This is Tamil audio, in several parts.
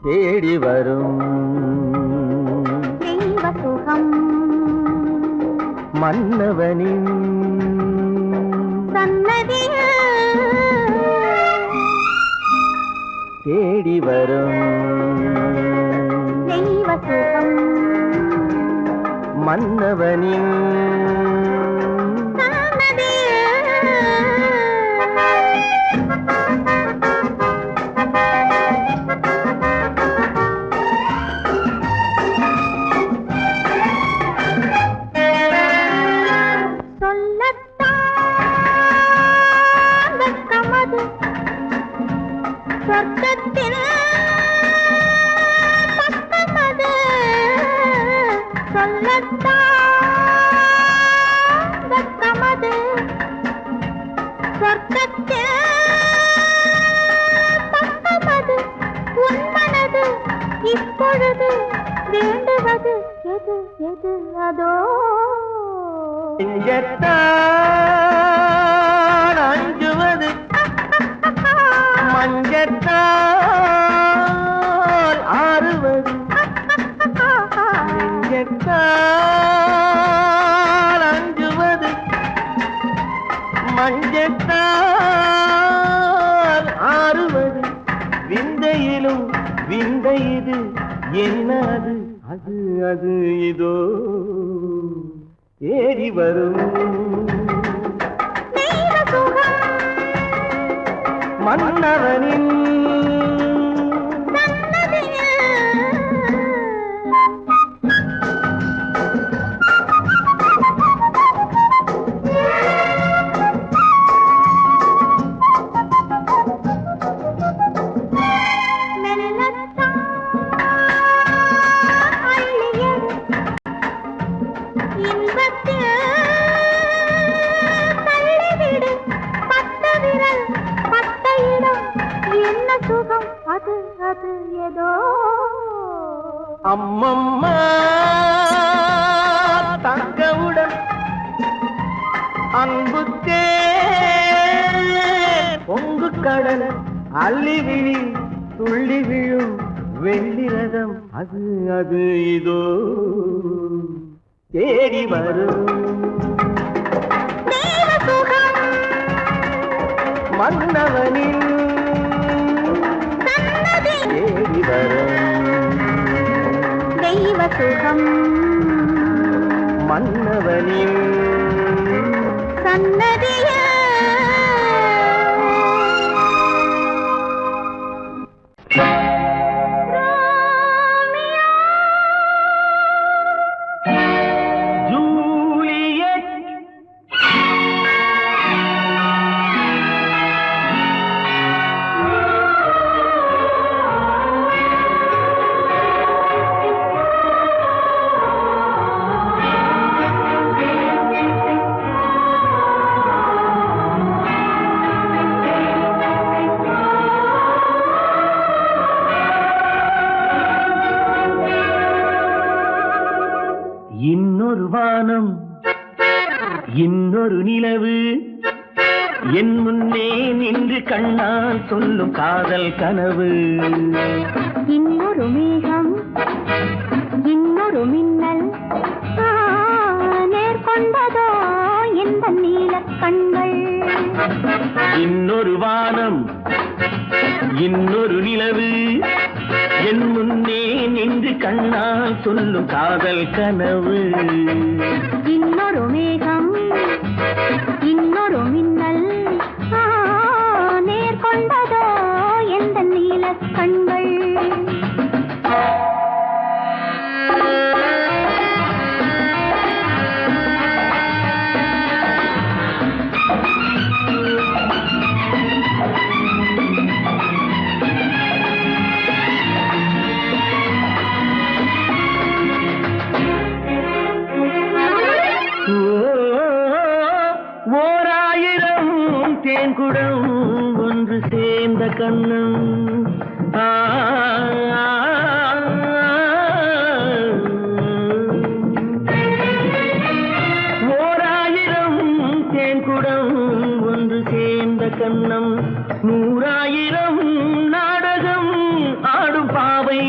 தேடி வரும் தெய்வ சுகம் மன்னவனின் சன்னதியில் தேடி வரும் தெய்வ சுகம் மன்னவனின் இப்பொழுது வேண்டுவது எது எது அதோ அஞ்சுவது மஞ்சத்தால் ஆறுவது நெஞ்சத்தால் அஞ்சுவது மஞ்சத்தால் ஆறுவது விந்தையிலும் விந்தை இது என்ன அது அது அது இதோ தேடி வரும் மன்னவனின் அம்மம்மா தங்கவுடன் அன்புக்கே பொங்கு கடல் அள்ளி விழி துள்ளி விழும் வெள்ளிரதம் அது அது இதோ தேடி வரும் மன்னவனின் தேடி வரும் தெய்வ சுகம் மன்னவனின் சன்னதியில் இன்னொரு வானம் இன்னொரு நிலவு என் முன்னே நின்று கண்ணால் சொல்லும் காதல் கனவு இன்னொரு மேகம் இன்னொரு மின்னல் நேர்கொண்டதோ எந்த நீல கண்கள் இன்னொரு வானம் இன்னொரு நிலவு என் முன்னே நின்று கண்ணால் சொல்லும் காதல் கனவு இன்னொரு மேகம் இன்னொரு மின்னல் நேர்கொண்டதோ எந்த நீல கண்கள் தேன்குடம் ஒன்று சேர்ந்த கண்ணம் ஓராயிரம் தேன்குடம் ஒன்று சேர்ந்த கண்ணம் நூறாயிரம் நாடகம் ஆடும் பாவை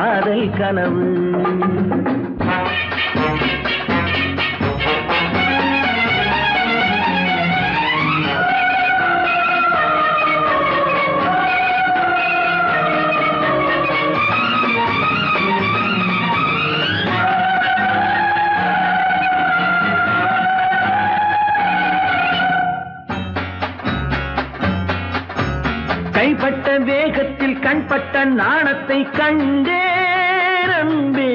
காதல் கனவு. கைப்பட்ட வேகத்தில் கண்பட்ட நாணத்தை கண்டேன் அன்பே.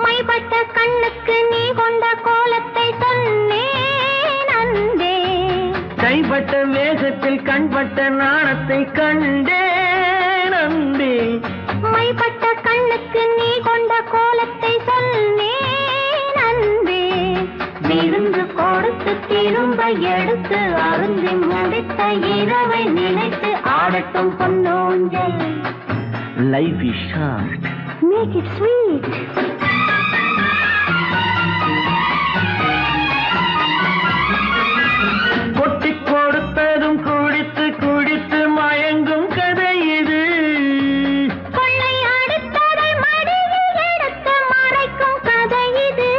மைப்பட்ட கண்ணுக்கு நீ கொண்ட கோலத்தை சொன்னேன் அன்பே. கைப்பட்ட வேகத்தில் கண்பட்ட நாணத்தை கண்டேன் அன்பே. மைப்பட்ட கண்ணுக்கு நீ கொண்ட கோலத்தை சொன்னேன் அன்பே. விருந்து கொடுத்து திரும்ப எடுத்து அருந்தி முடித்த இரவை நினைத்து ஆடட்டும் பொன்னோஞ்சல். Life is short. Make it sweet. கொட்டி கொடுத்ததும் குடித்து குடித்து மயங்கும் கதை இது. கொள்ளை அடித்ததை மடியில் எடுத்து மறைக்கும் கதை இது.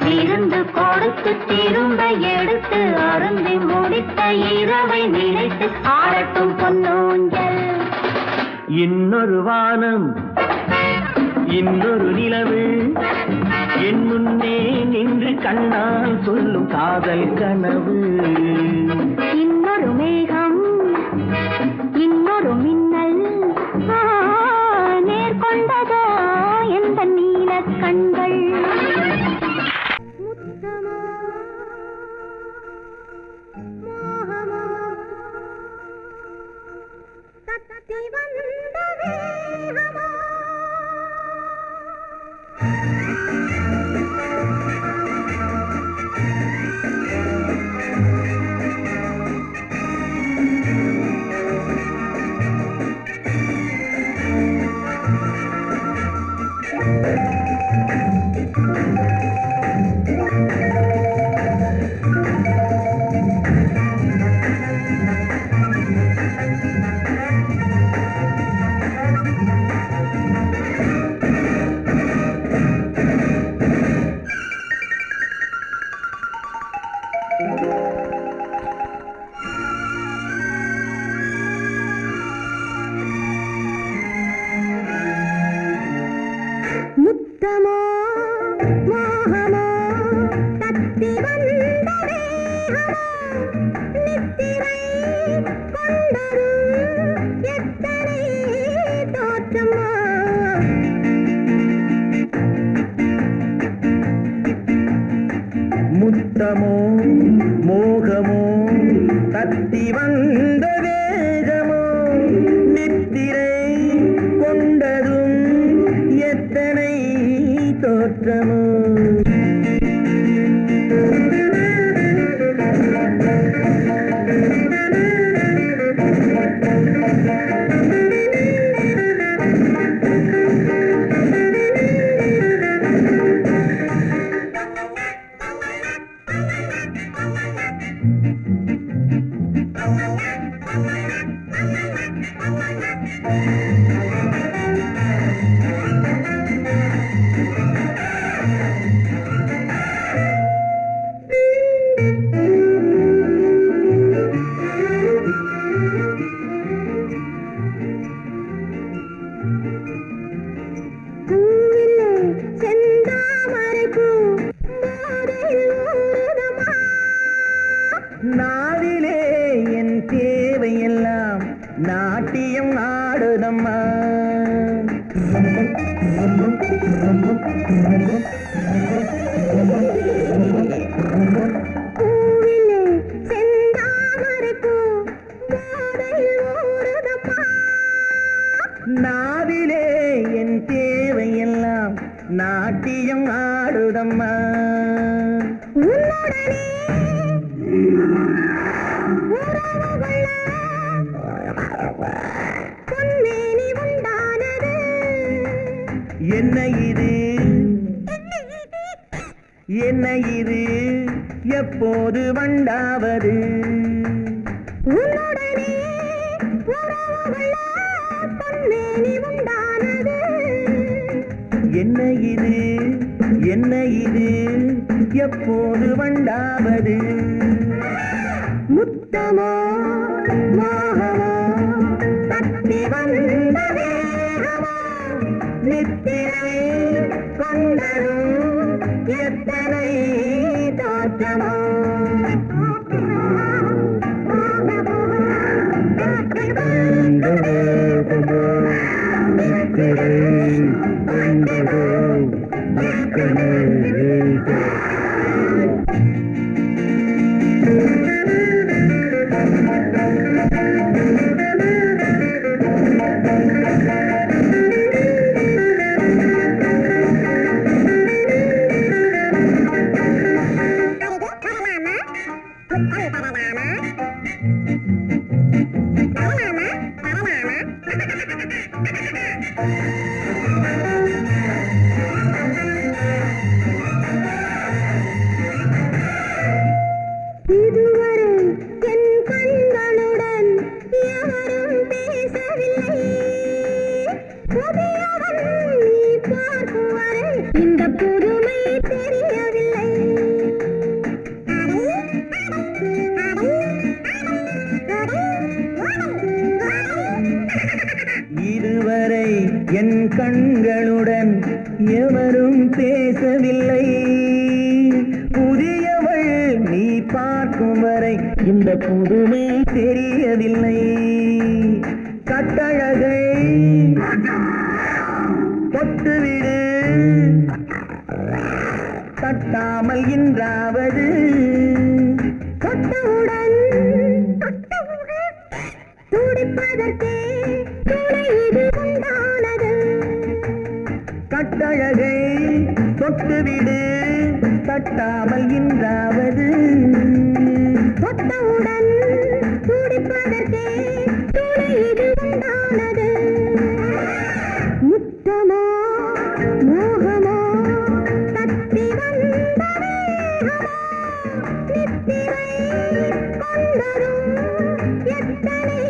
விருந்து கொடுத்து திரும்ப எடுத்து அருந்தி முடித்த இரவை நினைத்து ஆடட்டும் பொன்னோஞ்சல். இன்னொரு வானம் இன்னொரு நிலவு என் முன்னே நின்று கண்ணால் சொல்லும் காதல் கனவு. இன்னொரு மேகம் இன்னொரு மின்னல் நேர்கொண்டதோ எந்த நீலக் கண்கள். முத்தமோ மோகமோ தத்தி வந்த வேகமோ. முத்தமோ மோகமோ தத்தி வந்த வேகமோ நித்திரை கொண்டரும் எத்தனை தோற்றமோ. முத்தமோ மோகமோ தத்தி வந்த வேகமோ நித்திரை கொண்டதும் எத்தனை தோற்றமோ. நாவிலே என் தேவையெல்லாம் நாட்டியம் ஆடுதம்மா. பூவிலே செந்தாமரைப்பூ போதையில் ஊறுதம்மா. நாவிலே என் தேவையெல்லாம் நாட்டியம் ஆடுதம்மா. உன்னுடனே பொன்மேனி உண்டானது. என்ன இது என்ன இது எப்போது வண்டாவது. உன்னுடனே உறவுகள பொன்மேனி உண்டானது. என்ன இது என்ன இது எப்போது வண்டாவது முத்தமோ மோகமோ தத்தி வந்த வேகமோ நித்திரை கொண்டரும் எத்தனை தோற்றமோ இதுவரை என் கண்களுடன் யாரும் பேசவில்லை புதியவன் நீ பார்க்கும் வரை இந்த புதுமை தெரியவில்லை இதுவரை என் கண்களுடன் எவரும் பேசவில்லை புதியவள் நீ பார்க்கும் வரை இந்த புதுமை தெரியவில்லை கட்டழகை தொட்டுவிடு தட்டாமல் இன்றாவது தொட்டவுடன் துடிப்பதற்கே துணை இது உண்டானது கட்டழகை தொட்டுவிடு தட்டாமல் இன்றாவது தொட்டவுடன் துடிப்பதற்கே துணை இது உண்டானது முத்தமோ மோகமோ தத்தி வந்த வேகமோ நித்திரை கொண்டரும் எத்தனை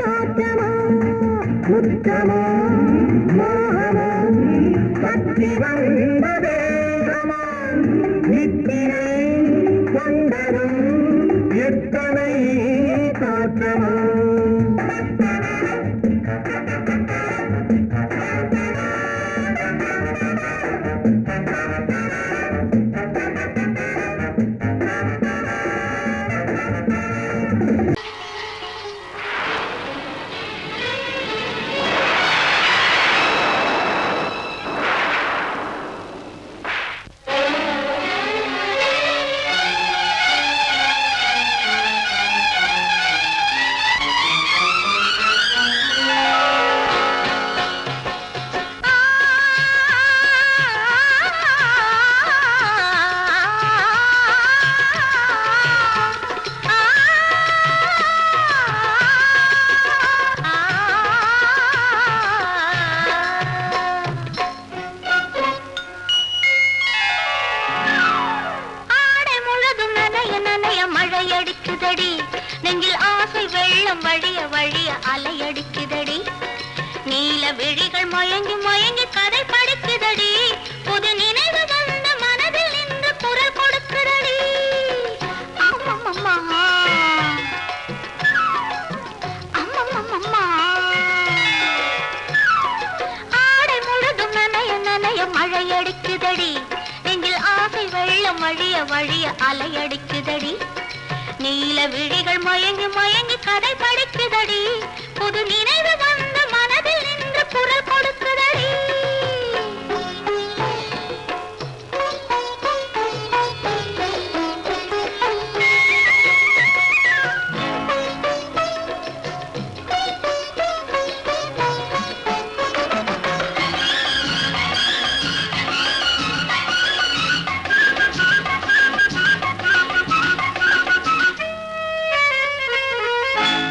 தோற்றமோ முத்தமோ மோகமோ தத்தி வந்த வேகமோ நித்திரை கொண்டரும் எத்தனை தோற்றமோ அலையடிக்குதடி நெஞ்சில் ஆசை வெள்ளம் வழிய வழிய அலையடிக்குதடி நீல விழிகள் மயங்கி மயங்கி கதை படிக்குதடி புது நினைவு வந்த மனதில் நின்று குரல் கொடுக்குதடி அம்மம்மம்மா அம்மம்மம்மா ஆடை முழுதும் நனைய நனைய மழையடிக்குதடி நெஞ்சில் ஆசை வெள்ளம் வழிய வழிய அலையடிக்குதடி நீல விழிகள் மயங்கி மயங்கி கதை படிக்குதடி புது நினைவு வந்த மனதில் நின்று குரல் கொடுக்குதடி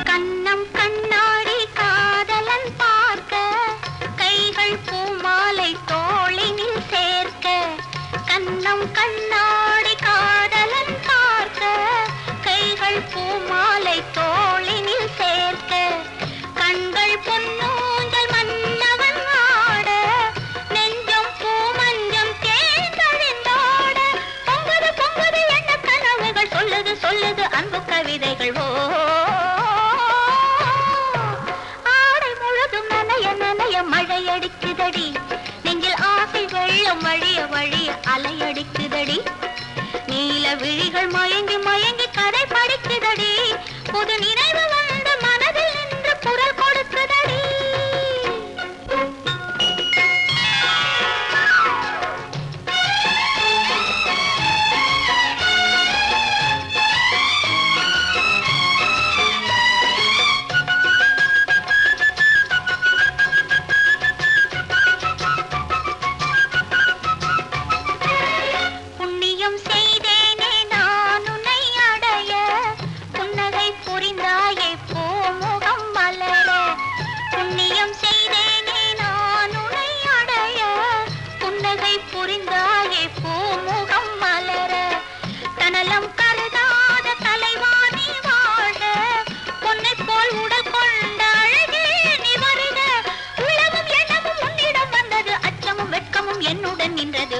கண்ணம் கண்ணாடி காதல வெள்ளம் வழிய வழிய அலையடிக்குதடி நீல விழிகள் மயங்கி மயங்கி கதை படிக்குதடி புது நினைவு வந்து மனதில் நின்று குரல் கொடுக்குதடி என்னுடன் நின்றது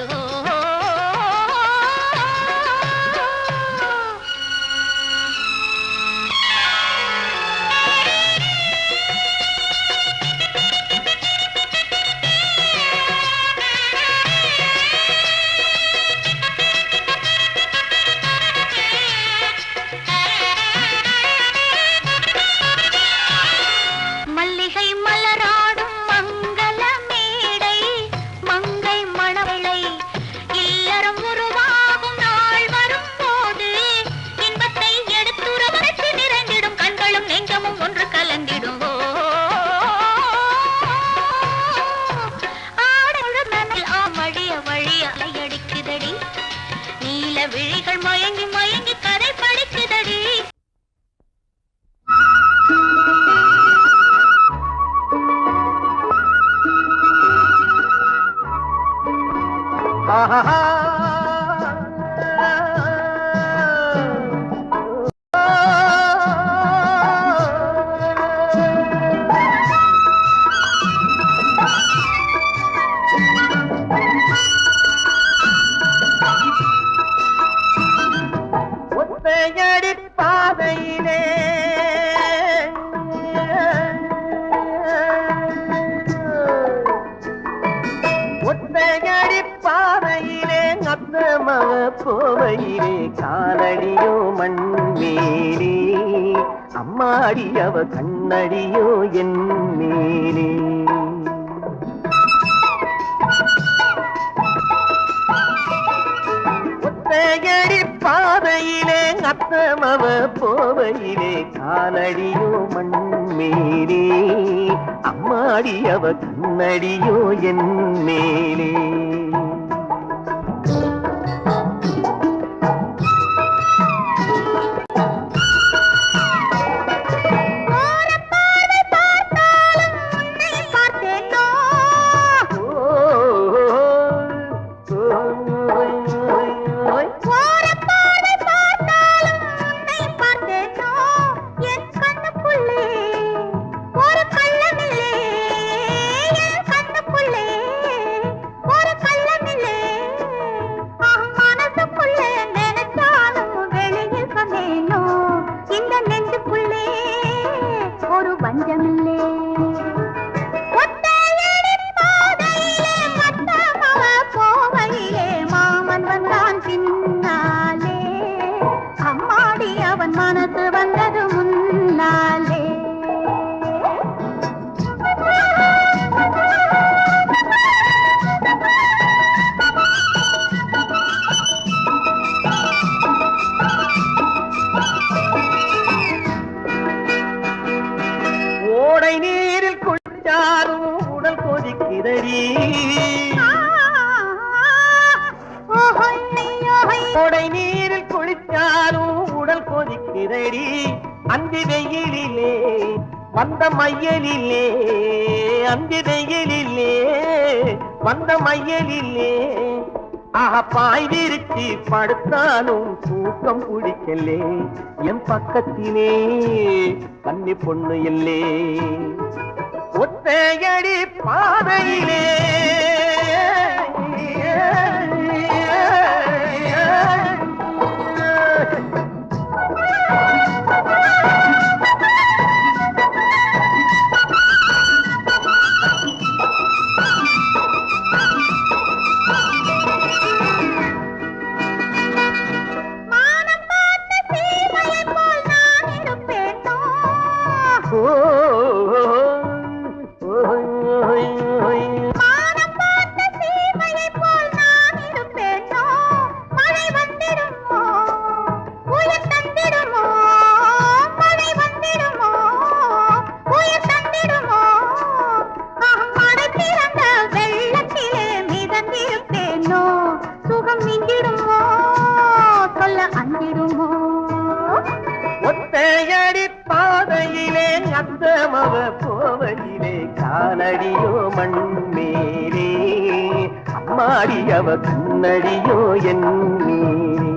மல்லிகை மலராடும் மங்கள மேடை மங்கை மணவளை இல்லறம் உருவாகும் நாள் வரும் போது இன்பத்தை எடுத்துறவரைத்து நிறைந்திடும் கண்களும் நெஞ்சமும் ஒன்று கலந்திடும் ஆடல் ஆமழிய வழி அலையடிக்குதடி நீல விழிகள் மயங்கி மயங்கி கதை படிக்குதடி ஒத்தையடி பாதையிலே ஒத்தையடி பாதையிலே அத்தமவ போவையிலே காலடியோ மண்மேலே அம்மாடி அவ கண்ணடியோ என் மேலே ஒத்தையடி பாதையிலே அத்தமவ போவையிலே காலடியோ மண்மேலே அம்மாடி அவ கண்ணடியோ என் மேலே மனசு வந்தது முன்னாலே ஓடை நீரில் குளித்தாலும் உடல் கொதிக்கிறடி ஓடை நீரில் குளித்தாலும் உடல் கொதிக்கிறடி அந்தி வெயிலிலே வந்த மையலிலே அந்தி வெயிலிலே வந்த மையலிலே பாய் விரிச்சி படுத்தாலும் தூக்கம் பிடிக்கலே என் பக்கத்திலே கன்னி பொண்ணு இல்லே ஒத்தையடி பாதையிலே போகையிலே அத்தமவ போவையிலே காலடியோ மண்மேலே அம்மாடி அவ கண்ணடியோ என் மேலே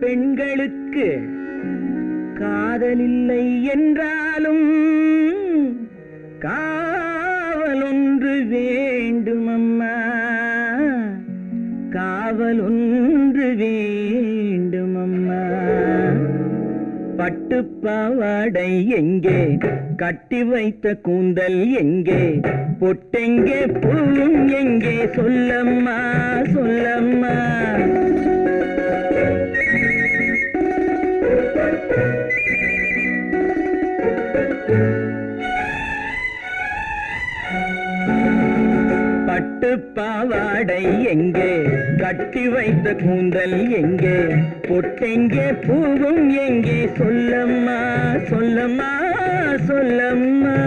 பெண்களுக்கு காதலில்லை என்றாலும் காவலொன்று வேண்டுமம்மா, காவலொன்று வேண்டுமம்மா. பட்டுப்பாவாடை எங்கே, கட்டி வைத்த கூந்தல் எங்கே, பொட்டெங்கே பூவும் எங்கே, சொல்லம்மா சொல்லம்மா. பாவாடை எங்கே, கட்டி வைத்த கூந்தல் எங்கே, பொட்டெங்கே பூவும் எங்கே, சொல்லம்மா சொல்லம்மா சொல்லம்மா.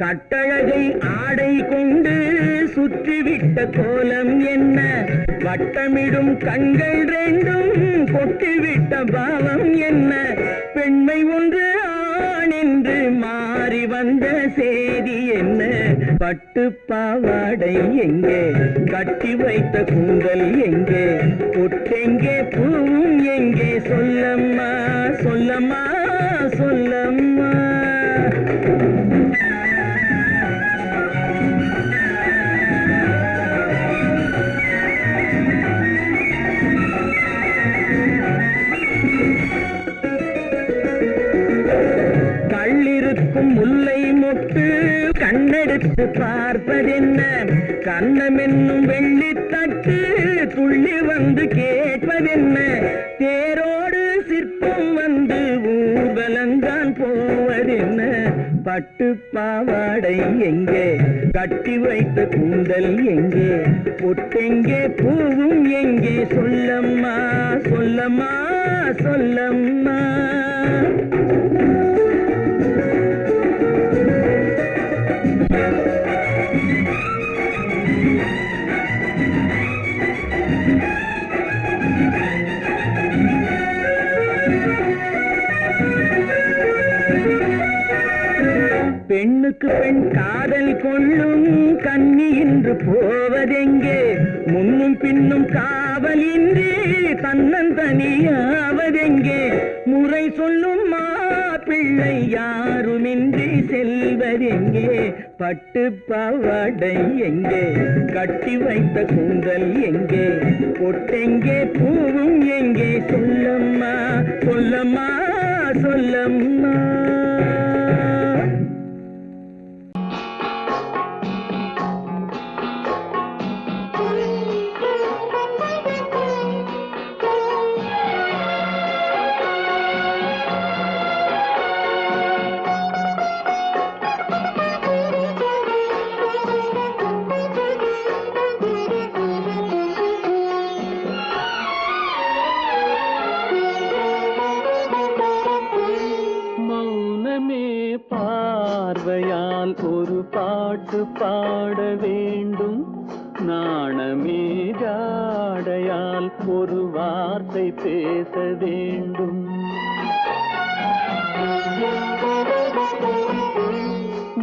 கட்டழகை ஆடை கொண்டு சுற்றிவிட்ட கோலம் என்ன, வட்டமிடும் கண்கள் ரெண்டும் கொட்டிவிட்ட பாவம் என்ன, பெண்மை ஒன்று ஆண் என்று மாறி வந்த செய்தி என்ன, பட்டு பாவாடை எங்கே, கட்டி வைத்த கூந்தல் எங்கே, பொட்டெங்கே பூவும் எங்கே, சொல்லம்மா சொல்லம்மா சொல்லம்மா. கள்ளிருக்கும் முல்லை மொட்டு கண்ணெடுத்து பார்ப்பதென்ன, கண்ணமென்னும் வெள்ளித்தட்டு துள்ளி வந்து கேட்பதென்ன, தேரோடு சிற்பம் வந்து ஊர்வலந்தான் போவதென்ன, பட்டு பாவாடை எங்கே, கட்டி வைத்த கூந்தல் எங்கே, பொட்டெங்கே பூவும் எங்கே, சொல்லம்மா சொல்லம்மா சொல்லம்மா. பெண்ணுக்கு பெண் காதல் கொள்ளும் கன்னி இன்று போவதெங்கே, முன்னும் பின்னும் காவலின்றி தன்னந்தனியாவதெங்கே, முறை சொல்லும் மாப்பிள்ளை யாருமின்றி செல்வதெங்கே, பட்டு பாவாடை எங்கே, கட்டி வைத்த கூந்தல் எங்கே, பொட்டெங்கே பூவும் எங்கே, சொல்லம்மா சொல்லம்மா சொல்லம்மா. பார்வையால் ஒரு பாட்டு பாட வேண்டும், நாணமே ஜாடையால் ஒரு வார்த்தை பேச வேண்டும்,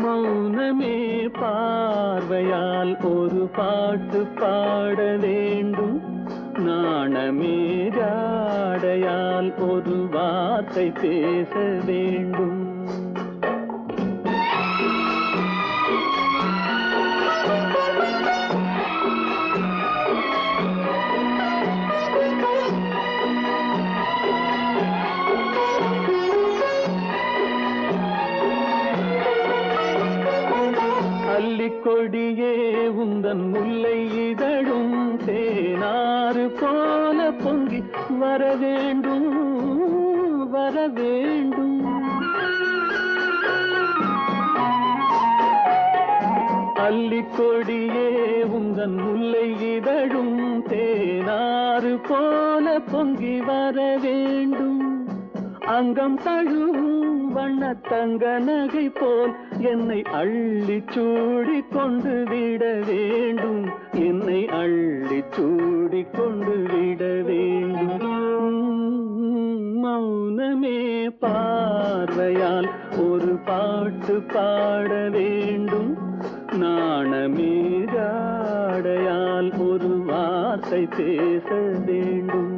மௌனமே பார்வையால் ஒரு பாட்டு பாட வேண்டும், நாணமே ஜாடையால் ஒரு வார்த்தை பேச வேண்டும். கொடியே உந்தன் முல்லை இதழும் தேனாறு போல பொங்கி வர வேண்டும் வர வேண்டும், அல்லிக்கொடியே உந்தன் முல்லை இதழும் தேனாறு போல பொங்கி வர வேண்டும், அங்கம் தழுவும் வண்ணத்தங்க நகை போல் என்னை அள்ளி சூடி கொண்டு விட வேண்டும், என்னை அள்ளி சூடி கொண்டு விட வேண்டும், மௌனமே பார்வையால் ஒரு பாட்டு பாட வேண்டும், நாணமே ஜாடையால் ஒரு வார்த்தை பேச வேண்டும்.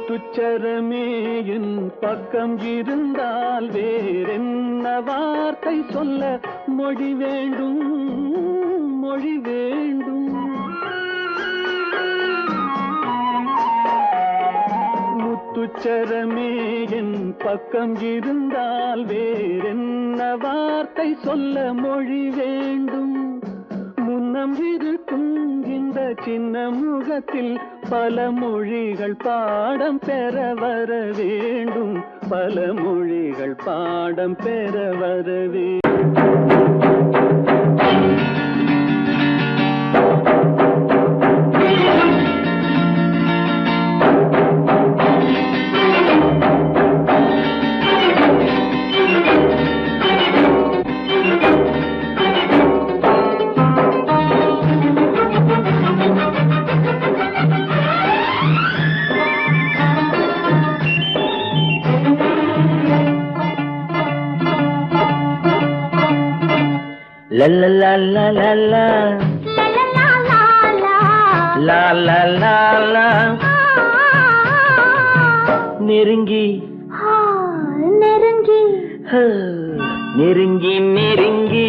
முத்துச்சரமே என் பக்கம் இருந்தால் வேறென்ன வார்த்தை சொல்ல மொழி வேண்டும் மொழி வேண்டும். முத்துச்சரமே என் பக்கம் இருந்தால் வேறென்ன வார்த்தை சொல்ல மொழி வேண்டும். முன்னம் இருக்கும் இந்த சின்ன முகத்தில் பல மொழிகள் பாடம் பெற வர வேண்டும். பல மொழிகள் பாடம் பெற வர La la la la la la la la la la. நெருங்கி நெருங்கி நெருங்கி நெருங்கி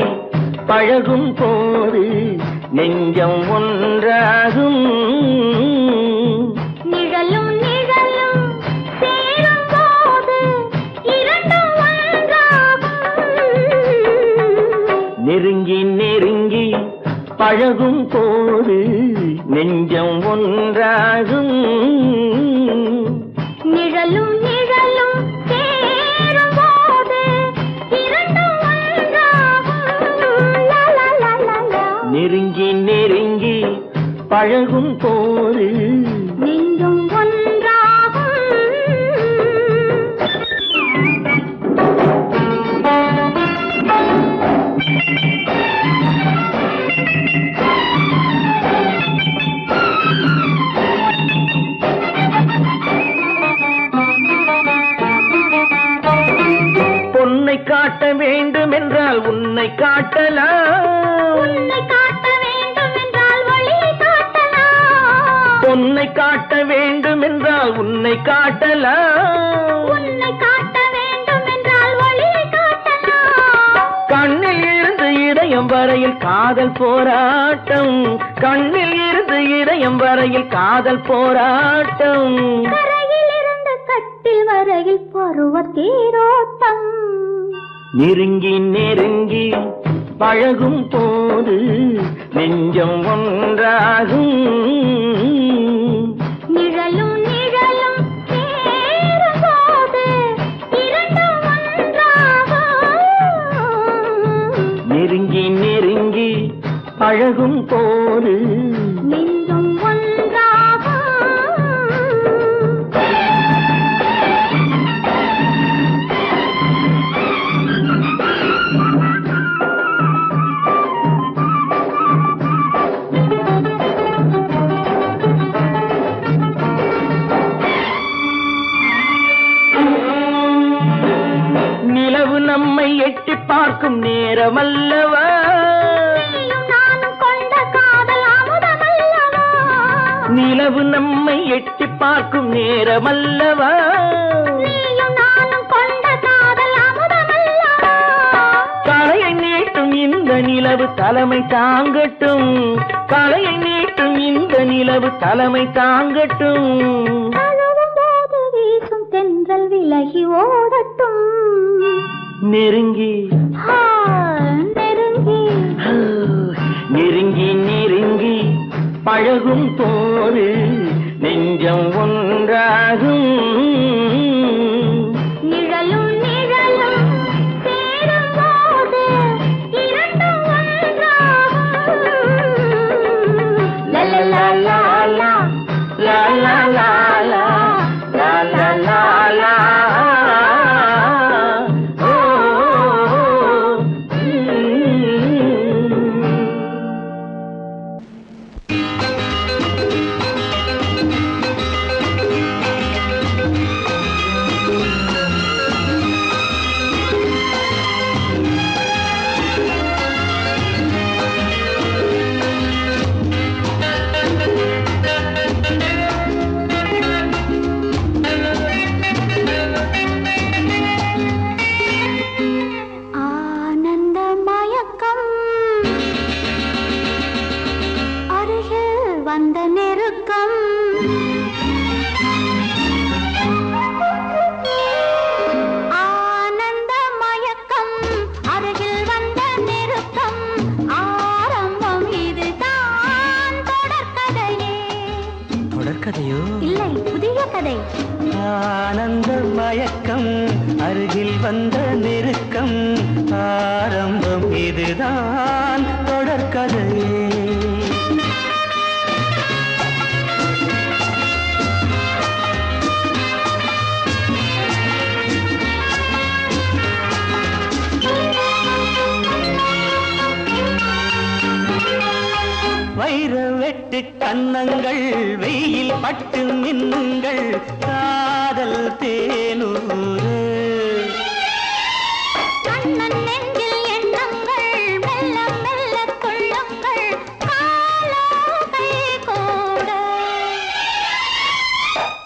பழகும் போது நெஞ்சம் ஒன்றாகும். நிழலும் நிழலும் சேரும் போது இரண்டும் ஒன்றாகும். நெருங்கி நெருங்கி பழகும் போது நெஞ்சம் ஒன்றாகும். நிழலும் நிழலும் சேரும் போது இரண்டும் ஒன்றாகும். லா லா லா லா லா. நெருங்கி நெருங்கி பழகும் போது நெஞ்சும் ஒன்றாகும். பொன்னை காட்ட வேண்டும் என்றால் உன்னை காட்டலாம். உன்னை காட்ட வேண்டும் என்றால் ஒளியை காட்டலாம். பொன்னை காட்ட வேண்டும் என்றால் உன்னை காட்டலாம். உன்னை காட்ட வேண்டும் என்றால் ஒளியை காட்டலாம். கண்ணில் இருந்து இதயம் வரையில் காதல் போராட்டம். கண்ணில் இருந்து இதயம் வரையில் காதல் போராட்டம். கரையில் இருந்து கட்டில் வரையில் பருவ தேரோட்டம். நெருங்கி நெருங்கி பழகும் போது நெஞ்சம் ஒன்றாகும். நிழலும் நிழலும் சேரும் போது இரண்டும் ஒன்றாகும். நெருங்கி நெருங்கி பழகும் போது நெஞ்சும் ஒன்றாகும். நிலவு நம்மை எட்டி பார்க்கும் நேரம் அல்லவா. நீயும் நானும் கொண்ட காதல் அமுதமல்லவா. நிலவு நம்மை எட்டி பார்க்கும் நேரம் அல்லவா. நீயும் நானும் கொண்ட காதல் அமுதமல்லவா. கலையை நீட்டும் இந்த நிலவு தலைமை தாங்கட்டும். கலையை நீட்டும் இந்த நிலவு தலைமை தாங்கட்டும். தழுவும் போது வீசும் தென்றல் விலகி ஓடட்டும். நெருங்கி நெருங்கி நெருங்கி நெருங்கி பழகும் போது நெஞ்சம் ஒன்றாகும். நிழலும் நிழலும் சேரும் போது இரண்டும் ஒன்றாகும். லா லா லா லா லா லா லா லா லா லா லா லா. கதையோ? இல்லை, புதிய கதை. ஆனந்த மயக்கம், அருகில் வந்த நெருக்கம், ஆரம்பம் இதுதான் தொடர்கதை. வைர வெட்டு கன்னங்கள், வெயில் பட்டு மின்னுங்கள், காதல் தேனூறு. கண்ணன் நெஞ்சில் எண்ணங்கள், மெல்ல மெல்ல கொள்ளுங்கள், காலம் கை கூட.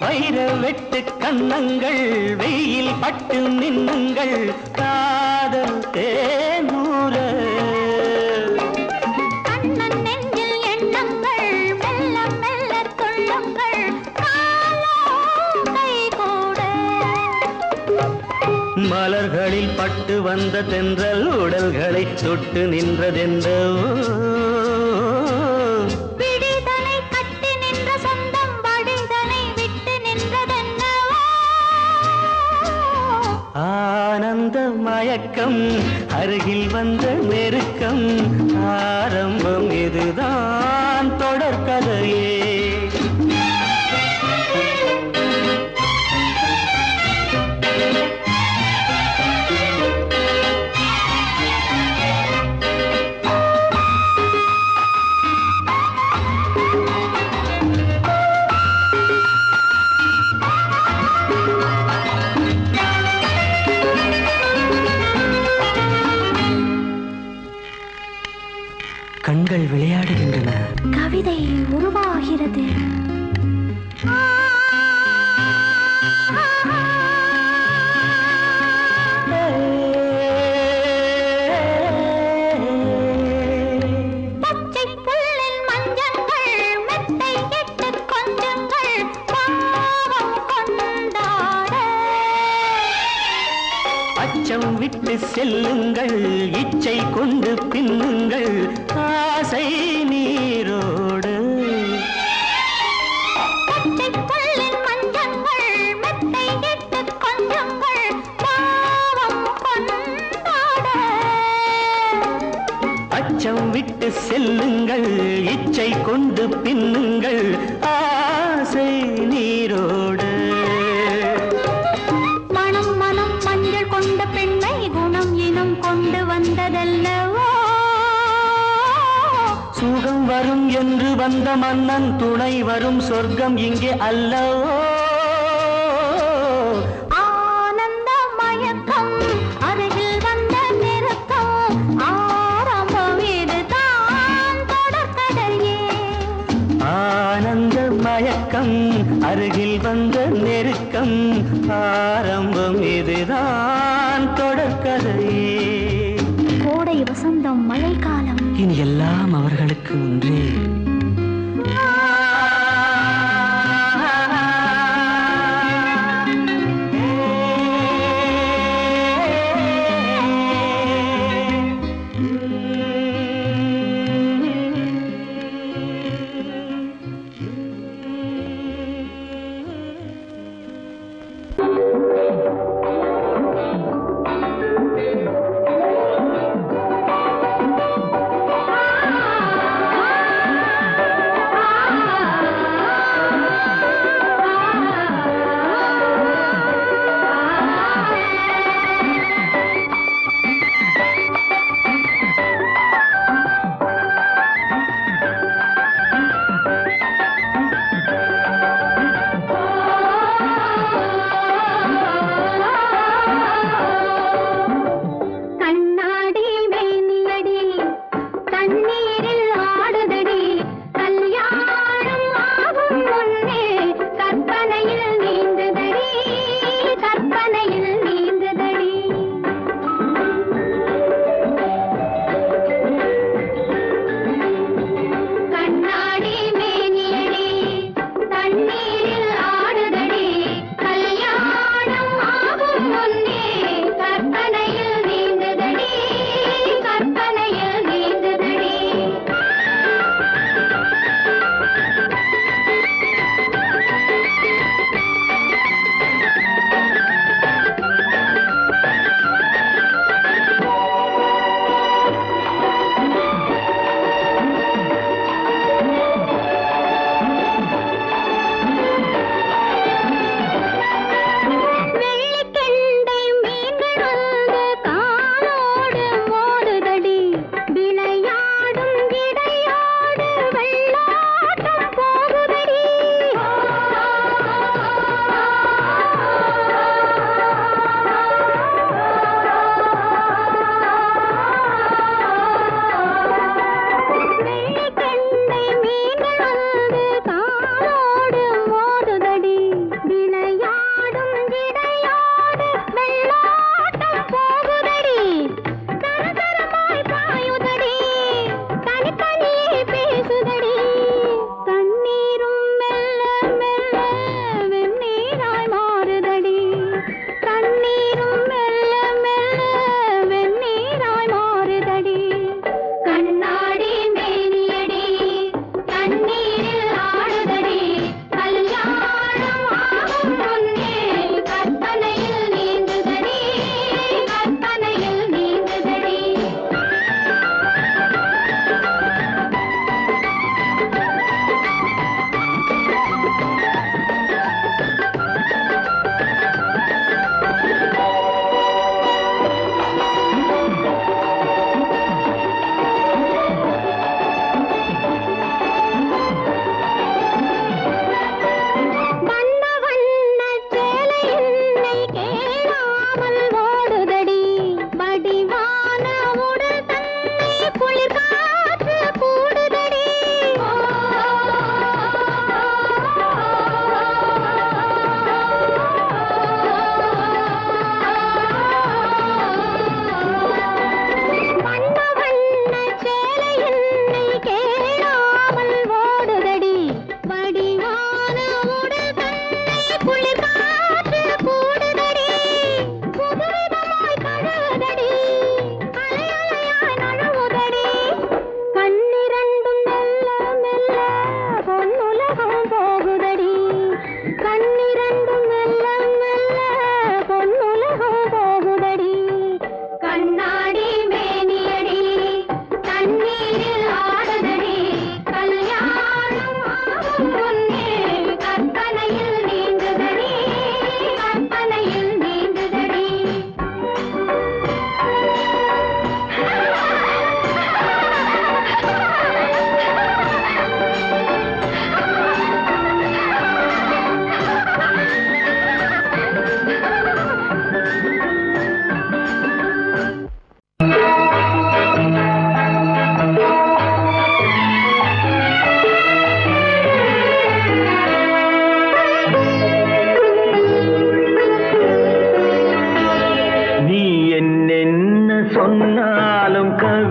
வைர வெட்டு கன்னங்கள், வெயில் பட்டு மின்னுங்கள், காதல் தேனூறு. மலர்களில் பட்டு வந்த தென்றல் உடல்களை தொட்டு நின்றதென்றோ. விடிதனை கட்டி நின்ற சொந்தம் வடிதனை விட்டு நின்றதென்னோ. ஆனந்த மயக்கம், அருகில் வந்த நெருக்கம், ஆரம்பம் இதுதான் தொடர்கதையே. கண்கள் விளையாடுகின்றன, கவிதை உருவாகிறது. பச்சை புல்லின் மஞ்சங்கள், மெத்தை எட்டு கொஞ்சங்கள், பாவம் கொண்டாட. அச்சம் விட்டு செல்லுங்கள், இச்சை கொண்டு பின்னுங்கள், ஆசை நீரோடு. பச்சை புல்லின் மஞ்சங்கள், மெத்தை எட்டு கொஞ்சங்கள், பாவம் கொண்டாட. அச்சம் விட்டு செல்லுங்கள், இச்சை கொண்டு பின்னுங்கள், ஆசை நீரோடு. மனம் மனம் மஞ்சள் கொண்ட பெண்ணை குணம் இனம் கொண்டு வந்ததல்லவோ. சுகம் வரும் என்று வந்த மன்னன் துணை வரும் சொர்க்கம் இங்கே அல்லவோ. ஆனந்த மயக்கம், அருகில் வந்த நெருக்கம், ஆரம்பம் இதுதான் தொடர்கதையே. ஆனந்த மயக்கம், அருகில் வந்த நெருக்கம், ஆரம்பம் இதுதான் தொடர்கதையே. கோடை வசந்தம் மழைக்காலம், இனி எல்லாம் அவர்களுக்கு ஒன்றே.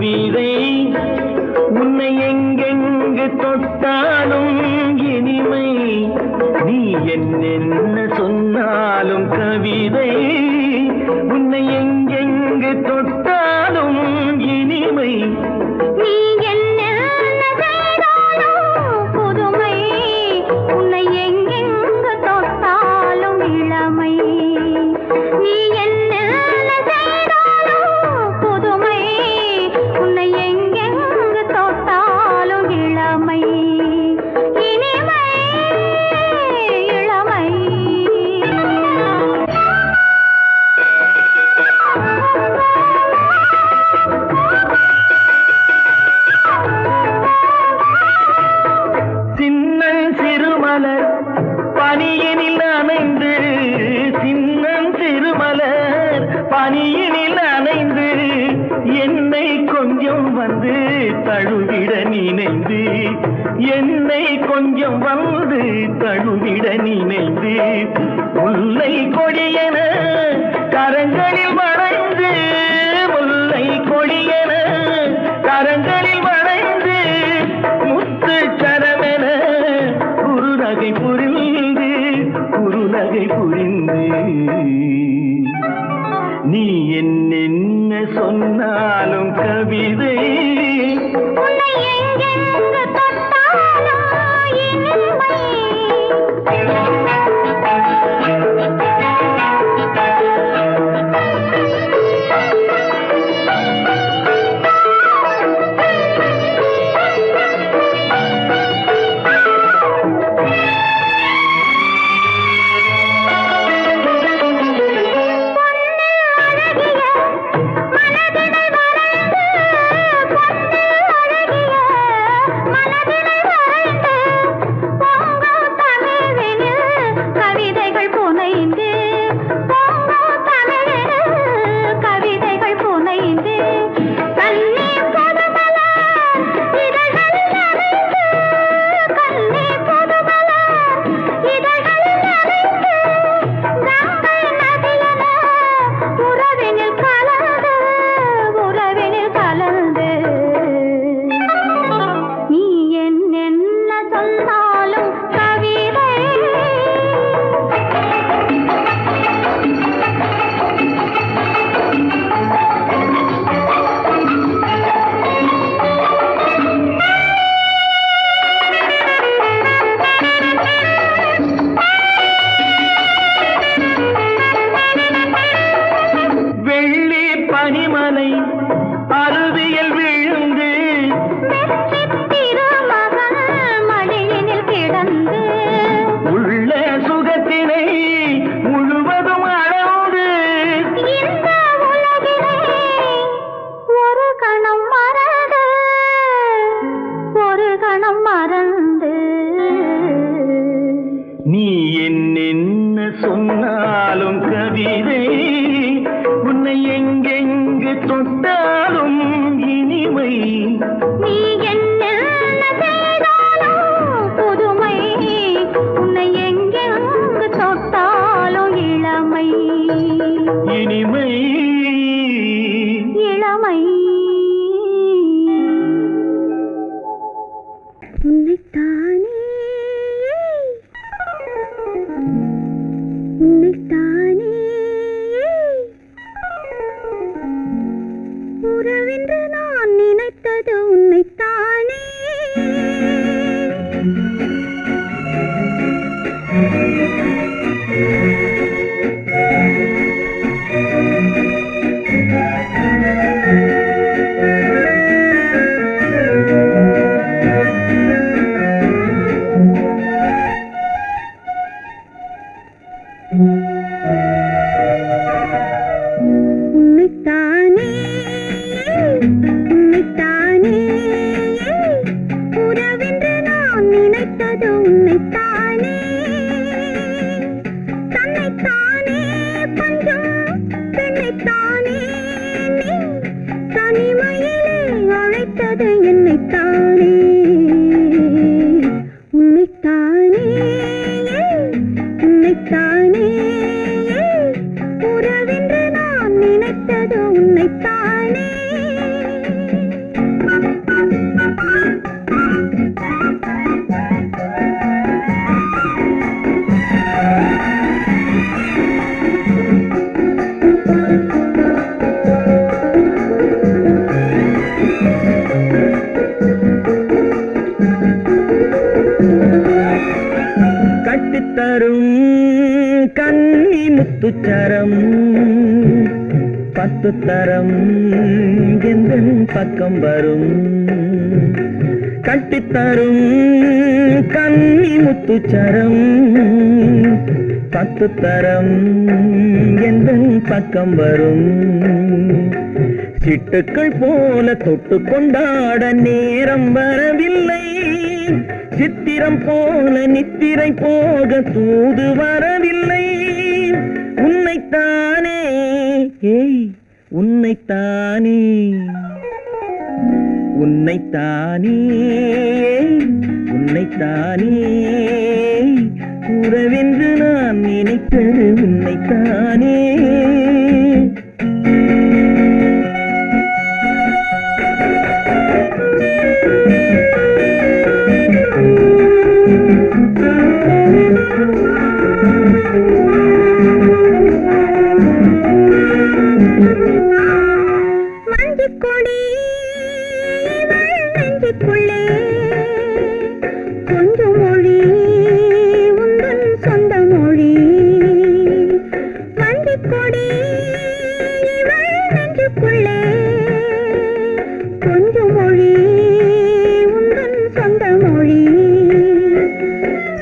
கவிதை உன்னை எங்கெங்கு தொட்டாலும் இனிமை நீ என்ன சொன்னாலும் கவிதை உன்னை எங்கெங்கு தொட்டாலும் இனிமை நீ என்ன செய்தாலும் புதுமை உன்னை எங்கெங்கு தொட்டாலும் இளமை நீ என்ன செய்தாலும் புதுமை உன்னை எங்கெங்கு தொட்டாலும் இளமை இனிமை இளமை சின்னன் சிறுமலர் பனியினில் அணைந்து சின்னன் சிறுமலர் பனியினில் அணைந்து என்னை கொஞ்சம் வந்து தழுவிட நினைந்து என்னை கொஞ்சம் வந்து தழுவிட நினைந்து முல்லை கொடியென கரங்களில் வளைந்து முல்லை கொடியென கரங்களில் வளைந்து முத்து சரமென குறுநகை புரிந்து நீ என்ன சொன்னாலும் கவிதை உன்னை எங்கெங்கு தொட்டாலும் இனிமை பனிமலை அருவியில் விழுந்து திருமகன் மடியினில் கிடந்து உள்ள சுகத்தினை முழுவதும் அளந்து இந்த உலகிலே ஒரு கணம் மறந்து ஒரு கணம் மறந்து நீ என்ன சொன்னாலும் கவிதை உன்னை எங்கெங்கு தொட்டாலும் இனிமை நீ என்ன செய்தாலும் புதுமை உன்னை எங்கெங்கு தொட்டாலும் இளமை இனிமை இளமை உன்னைத்தானே உன்னைத்தானே உறவென்று நான் நினைத்தது உன்னைத்தானே உன்னைத்தானே உன்னைத்தானே உறவென்று நான் நினைத்தது உன்னைத்தானே தன்னைத்தானே பஞ்சம் பெண்ணைத்தானே நீ தனிமையிலே அழைத்தது என்னைத்தானே உன்னைத்தானே உன்னைத்தானே உறவென்று நான் நினைத்தது உன்னைத்தானே முத்துச்சரம் 10 தரம் எந்த பக்கம் வரும் கட்டித்தரும் கன்னி முத்துச்சரம் 10 தரம் எந்த பக்கம் வரும் சிட்டுக்கள் போல தொட்டு கொண்டாட நேரம் வரவில்லை சித்திரம் போல நித்திரை போக தூது வரவில்லை உன்னைத்தானே ஏய் உன்னைத்தானே உன்னைத்தானே உன்னைத்தானே உறவென்று நான் நினைத்தது உன்னைத்தானே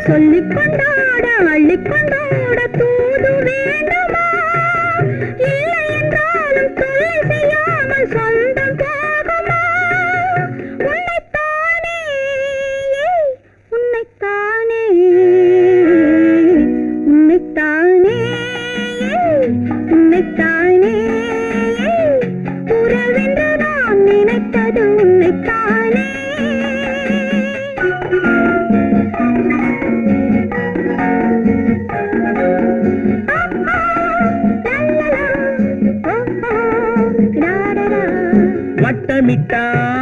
சொல்லிக் கொண்டாட அள்ளிக் கொண்டாட தூது வேண்டுமா இல்லை என்றாலும் தொல்லை செய்யாமல் சொந்தம் போகுமா உன்னைத்தானே உன்னைத்தானே உன்னைத்தானே உன்னைத்தானே உறவென்று நான் நினைத்தது உன்னைத்தானே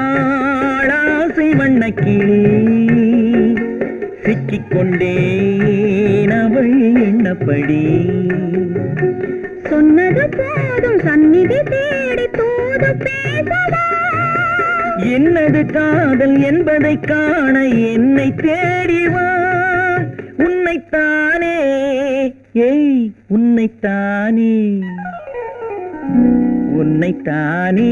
வட்டமிட்டாளாசை வண்ணக்கிளி சிக்கிக்கொண்டேன் அவள் எண்ணப்படி சொன்னது போதும் சந்நிதி தேடி தூது பேசவா என்னது காதல் என்பதை காண என்னை தேடிவா உன்னைத்தானே ஏய் உன்னைத்தானே உன்னைத்தானே